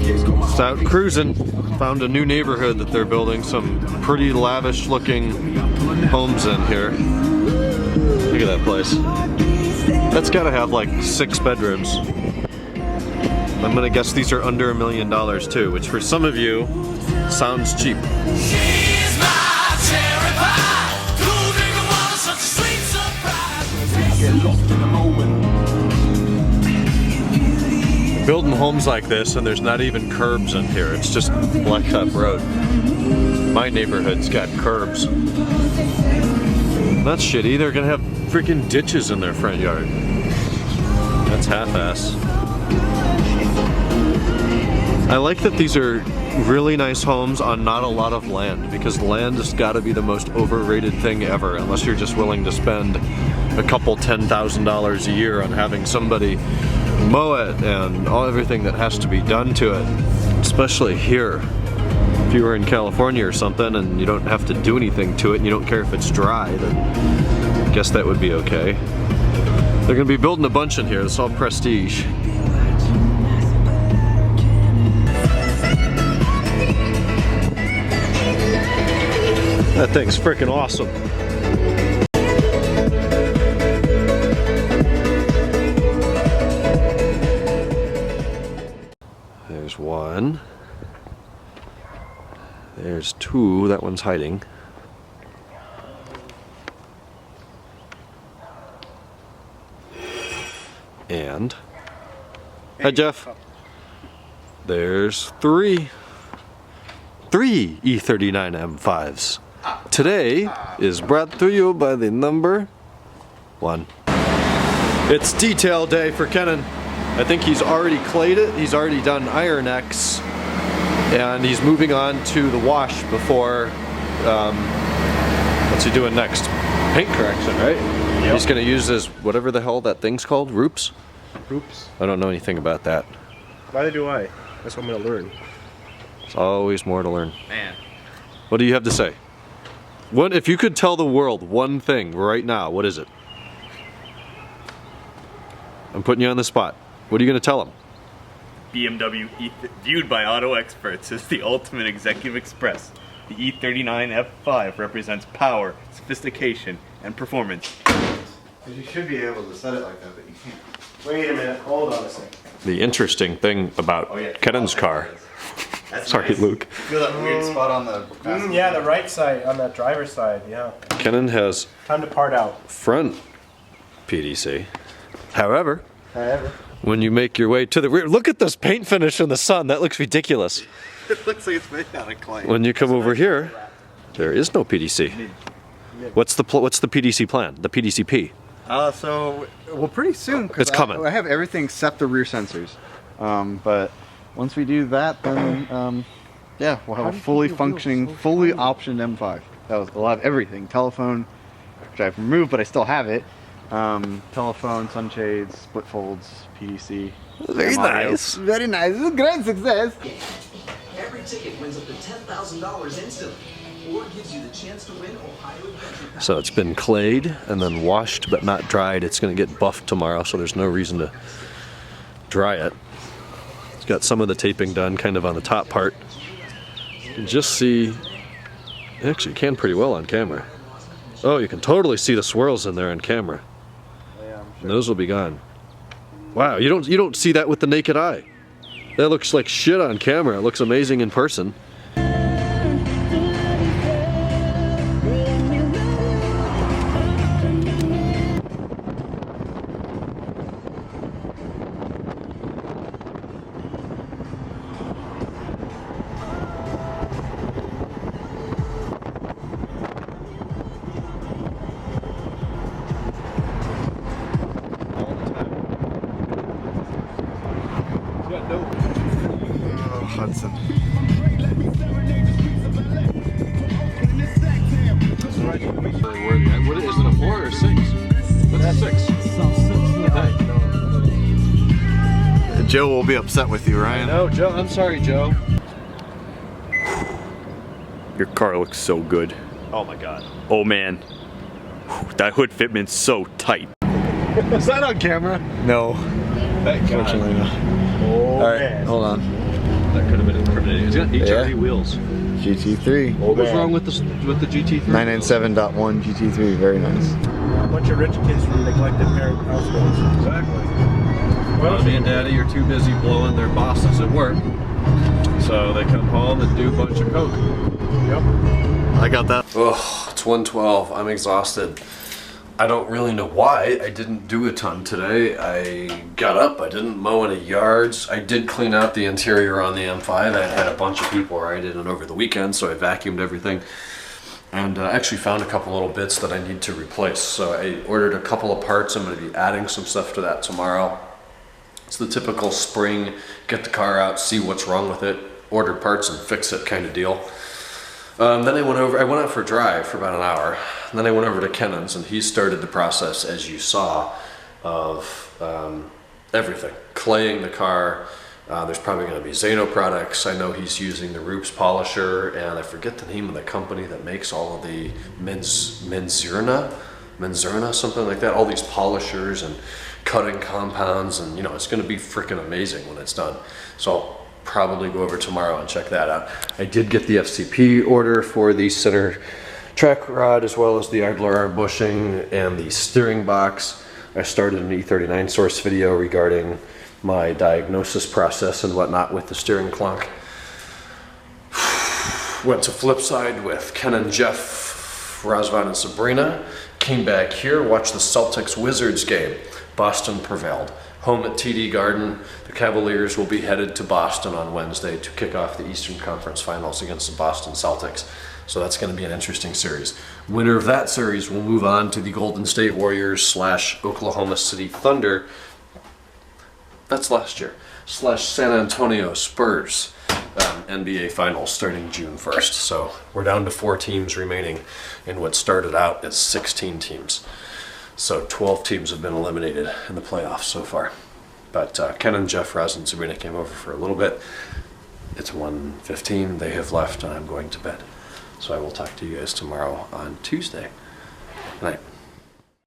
Just out cruising, found a new neighborhood that they're building some pretty lavish looking homes in here. Look at that place. That's gotta have like 6 bedrooms. I'm gonna guess these are under $1 million too, which for some of you sounds cheap. Building homes like this and there's not even curbs in here, it's just blacktop road. My neighborhood's got curbs. That's shitty, they're gonna have freaking ditches in their front yard. That's half-ass. I like that these are really nice homes on not a lot of land, because land has got to be the most overrated thing ever, unless you're just willing to spend a couple $10,000 a year on having somebody mow it and everything that has to be done to it, especially here. If you were in California or something and you don't have to do anything to it and you don't care if it's dry, then I guess that would be okay. They're gonna be building a bunch in here. It's all prestige. That thing's freaking awesome. There's one. There's 2. That one's hiding. And hi, Jeff. There's 3 E39 M5s. Today is brought to you by the number 1. It's detail day for Kenan. I think he's already clayed it, he's already done iron X, and he's moving on to the wash before, what's he doing next? Paint correction, right? Yep. He's gonna use his, whatever the hell that thing's called, Roops? Roops. I don't know anything about that. Neither do I. That's what I'm gonna learn. There's always more to learn. Man. What do you have to say? What if you could tell the world one thing right now, what is it? I'm putting you on the spot. What are you going to tell them? BMW viewed by auto experts as the ultimate executive express. The E39 F5 represents power, sophistication, and performance. You should be able to set it like that, but you can't. Wait a minute, hold on a second. The interesting thing about Kenan's car. Sorry, nice. Luke. Feel that weird spot on the passenger. Yeah, the right side, on that driver's side, yeah. Kenan has Time to part out. front PDC. However, when you make your way to the rear, look at this paint finish in the sun. That looks ridiculous. It looks like it's made out of clay. When you come over here, there is no PDC. What's the PDC plan? The PDCP? Well, pretty soon. 'Cause It's coming. I have everything except the rear sensors. But once we do that, then yeah, we'll have a fully functioning, fully optioned M5. We'll have everything. Telephone, which I've removed, but I still have it. Telephone, sunshades, split folds, PDC. Very nice. Very nice. It's a great success. Every ticket wins up to $10,000 instantly, or gives you the chance to win Ohio Adventure Pass. So it's been clayed and then washed but not dried. It's going to get buffed tomorrow, so there's no reason to dry it. It's got some of the taping done kind of on the top part. You can just see, actually you can pretty well on camera. Oh, you can totally see the swirls in there on camera. And those will be gone. Wow, you don't see that with the naked eye. That looks like shit on camera. It looks amazing in person. Hudson. What is it, a 4 or 6? That's a 6. Joe will be upset with you, Ryan. No, Joe. I'm sorry, Joe. Your car looks so good. Oh my God. Oh man. That hood fitment's so tight. Is that on camera? No. Unfortunately, no. Oh, All right, man. hold on. That could have been incriminating. It's got HRD wheels. GT3. Oh, What was man. wrong with the GT3? 997.1 GT3, very nice. A bunch of rich kids from neglected parent households. Exactly. Mommy and Daddy are too busy blowing their bosses at work, so they come home and do a bunch of coke. Yep. I got that. Ugh, it's 1:12. I'm exhausted. I don't really know why. I didn't do a ton today. I got up. I didn't mow any yards. I did clean out the interior on the M5. I had a bunch of people ride in over the weekend, so I vacuumed everything. And actually found a couple little bits that I need to replace. So I ordered a couple of parts. I'm going to be adding some stuff to that tomorrow. It's the typical spring, get the car out, see what's wrong with it, order parts and fix it kind of deal. Then I went out for a drive for about an hour. And then I went over to Kennan's and he started the process, as you saw, of everything. Claying the car. There's probably going to be Zano products. I know he's using the Roops polisher, and I forget the name of the company that makes all of the Menzurna, something like that. All these polishers and cutting compounds, and you know, it's going to be freaking amazing when it's done. So I'll probably go over tomorrow and check that out. I did get the FCP order for the center track rod, as well as the idler arm bushing and the steering box. I started an E39 source video regarding my diagnosis process and whatnot with the steering clunk. Went to Flipside with Ken and Jeff, Razvan and Sabrina. Came back here, watched the Celtics Wizards game. Boston prevailed. Home at TD Garden, the Cavaliers will be headed to Boston on Wednesday to kick off the Eastern Conference Finals against the Boston Celtics. So that's going to be an interesting series. Winner of that series will move on to the Golden State Warriors / Oklahoma City Thunder. That's last year. / San Antonio Spurs NBA Finals starting June 1st. So we're down to 4 teams remaining in what started out as 16 teams. So 12 teams have been eliminated in the playoffs so far. But Ken and Jeff, Raz and Sabrina came over for a little bit. It's 1:15. They have left and I'm going to bed. So I will talk to you guys tomorrow on Tuesday. Good night.